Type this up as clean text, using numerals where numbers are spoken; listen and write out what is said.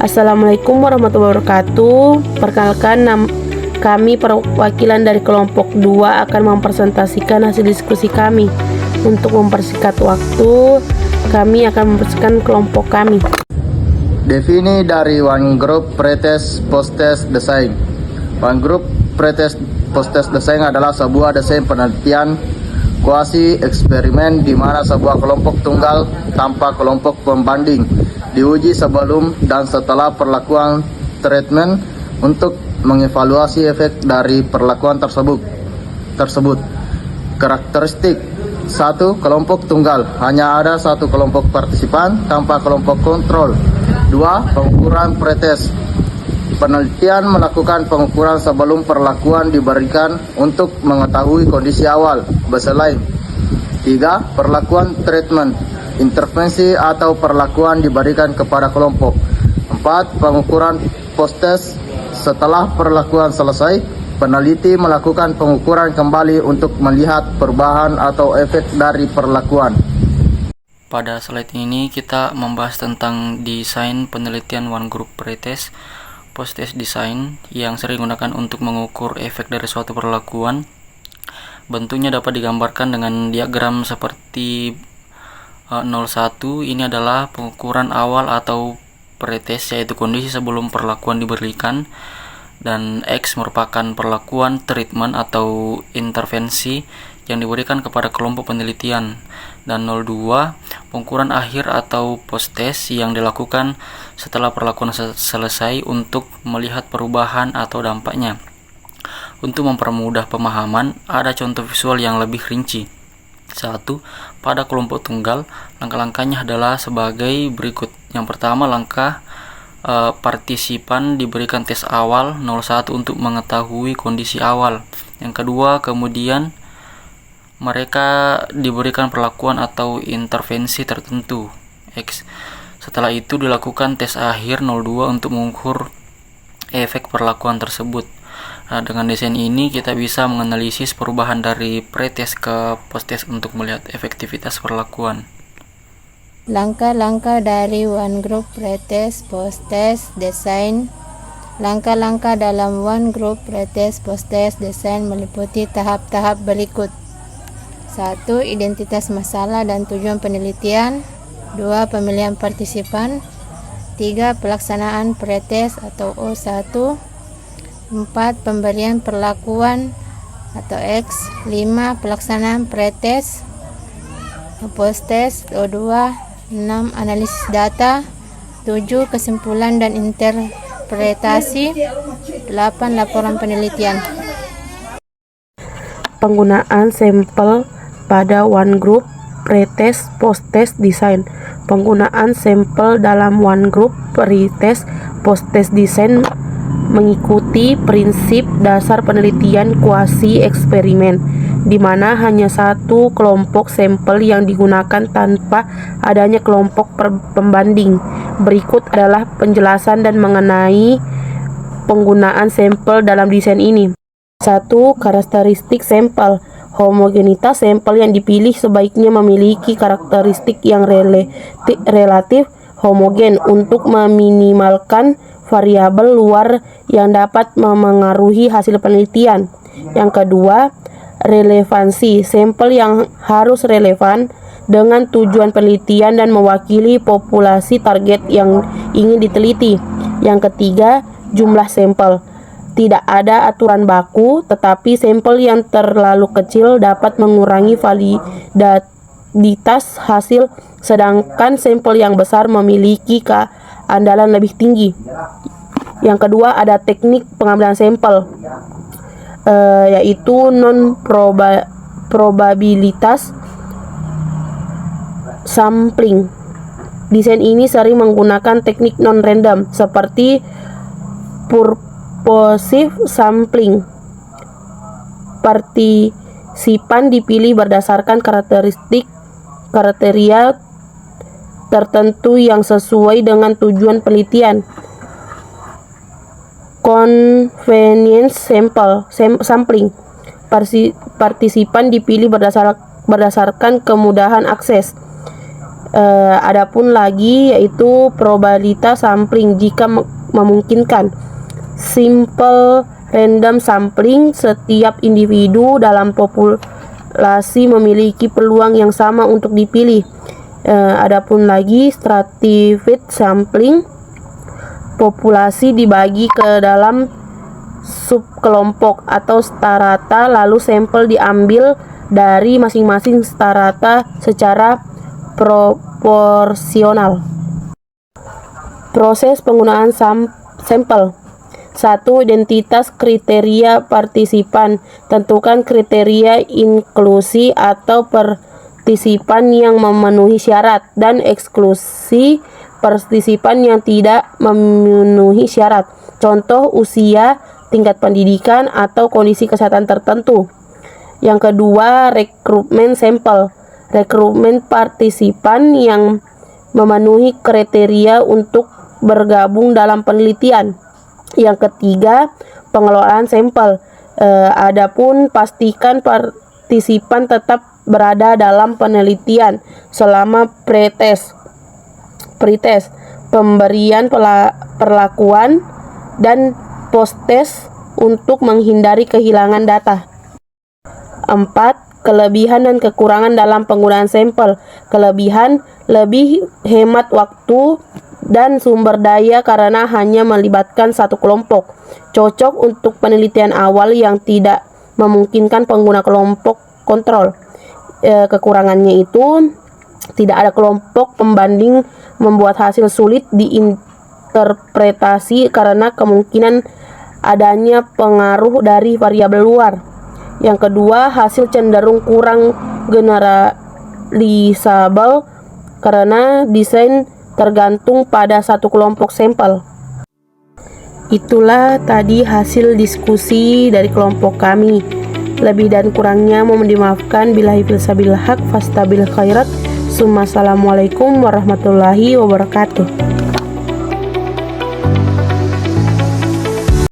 Assalamualaikum warahmatullahi wabarakatuh. Perkenalkan, kami perwakilan dari kelompok 2 akan mempresentasikan hasil diskusi kami. Untuk mempersingkat waktu, kami akan mempersingkat kelompok kami. Defini dari One Group Pretest Post-Test Design. One Group Pretest Post-Test Design adalah sebuah desain penelitian kuasi eksperimen di mana sebuah kelompok tunggal tanpa kelompok pembanding diuji sebelum dan setelah perlakuan treatment untuk mengevaluasi efek dari perlakuan tersebut. Karakteristik: 1. Kelompok tunggal, hanya ada satu kelompok partisipan tanpa kelompok kontrol. 2. Pengukuran pretest. Penelitian melakukan pengukuran sebelum perlakuan diberikan untuk mengetahui kondisi awal baseline. 3. Perlakuan treatment. Intervensi atau perlakuan diberikan kepada kelompok. 4. Pengukuran post-test. Setelah perlakuan selesai, peneliti melakukan pengukuran kembali untuk melihat perubahan atau efek dari perlakuan. Pada slide ini kita membahas tentang desain penelitian One Group Pretest Post-Test Design yang sering digunakan untuk mengukur efek dari suatu perlakuan. Bentuknya dapat digambarkan dengan diagram seperti 01. Ini adalah pengukuran awal atau pretest, yaitu kondisi sebelum perlakuan diberikan, dan X merupakan perlakuan treatment atau intervensi yang diberikan kepada kelompok penelitian, dan 02 pengukuran akhir atau post-test yang dilakukan setelah perlakuan selesai untuk melihat perubahan atau dampaknya. Untuk mempermudah pemahaman, ada contoh visual yang lebih rinci. 1. Pada kelompok tunggal, langkah-langkahnya adalah sebagai berikut. Yang pertama, langkah partisipan diberikan tes awal 01 untuk mengetahui kondisi awal. Yang kedua, kemudian mereka diberikan perlakuan atau intervensi tertentu X. Setelah itu dilakukan tes akhir 02 untuk mengukur efek perlakuan tersebut. Nah, dengan desain ini kita bisa menganalisis perubahan dari pretest ke post-test untuk melihat efektivitas perlakuan. Langkah-langkah dari One Group Pretest Post-Test Design. Langkah-langkah dalam One Group Pretest Post-Test Design meliputi tahap-tahap berikut. 1. Identitas masalah dan tujuan penelitian. 2. Pemilihan partisipan. 3. Pelaksanaan pretest atau O1. 4. Pemberian perlakuan atau X. 5. Pelaksanaan pretest post-test O2. 6. Analisis data. 7. Kesimpulan dan interpretasi. 8. Laporan penelitian. Penggunaan sampel pada One Group Pretest Post-Test Design. Penggunaan sampel dalam One Group Pretest Post-Test Design mengikuti prinsip dasar penelitian kuasi eksperimen, di mana hanya satu kelompok sampel yang digunakan tanpa adanya kelompok pembanding. Berikut adalah penjelasan dan mengenai penggunaan sampel dalam desain ini. 1. Karakteristik sampel. Homogenitas sampel yang dipilih sebaiknya memiliki karakteristik yang relatif homogen untuk meminimalkan variabel luar yang dapat memengaruhi hasil penelitian. Yang kedua, relevansi. Sampel yang harus relevan dengan tujuan penelitian dan mewakili populasi target yang ingin diteliti. Yang ketiga, jumlah sampel. Tidak ada aturan baku, tetapi sampel yang terlalu kecil dapat mengurangi validitas hasil, sedangkan sampel yang besar memiliki keandalan lebih tinggi. Yang kedua, ada teknik pengambilan sampel, yaitu non-probabilitas sampling. Desain ini sering menggunakan teknik non-random seperti purposive sampling. Partisipan dipilih berdasarkan kriteria tertentu yang sesuai dengan tujuan penelitian. Convenience sampling. Partisipan dipilih berdasarkan kemudahan akses. Adapun lagi yaitu probabilitas sampling jika memungkinkan. Simple random sampling, setiap individu dalam populasi memiliki peluang yang sama untuk dipilih. Adapun lagi stratified sampling, populasi dibagi ke dalam subkelompok atau strata, lalu sampel diambil dari masing-masing strata secara proporsional. Proses penggunaan sampel. 1. Identitas kriteria partisipan. Tentukan kriteria inklusi atau partisipan yang memenuhi syarat dan eksklusi partisipan yang tidak memenuhi syarat. Contoh usia, tingkat pendidikan, atau kondisi kesehatan tertentu. Yang kedua, rekrutmen sampel. Rekrutmen partisipan yang memenuhi kriteria untuk bergabung dalam penelitian. Yang ketiga, pengelolaan sampel. Adapun pastikan partisipan tetap berada dalam penelitian selama pretest, pemberian perlakuan, dan post-test untuk menghindari kehilangan data. 4. Kelebihan dan kekurangan dalam penggunaan sampel. Kelebihan: lebih hemat waktu dan sumber daya karena hanya melibatkan satu kelompok. Cocok untuk penelitian awal yang tidak memungkinkan pengguna kelompok kontrol. Kekurangannya itu tidak ada kelompok pembanding, membuat hasil sulit diinterpretasi karena kemungkinan adanya pengaruh dari variabel luar. Yang kedua, hasil cenderung kurang generalisable karena desain tergantung pada satu kelompok sampel. Itulah tadi hasil diskusi dari kelompok kami. Lebih dan kurangnya mohon dimaafkan. Billahi fil sabil haq fastabil khairat. Assalamualaikum warahmatullahi wabarakatuh.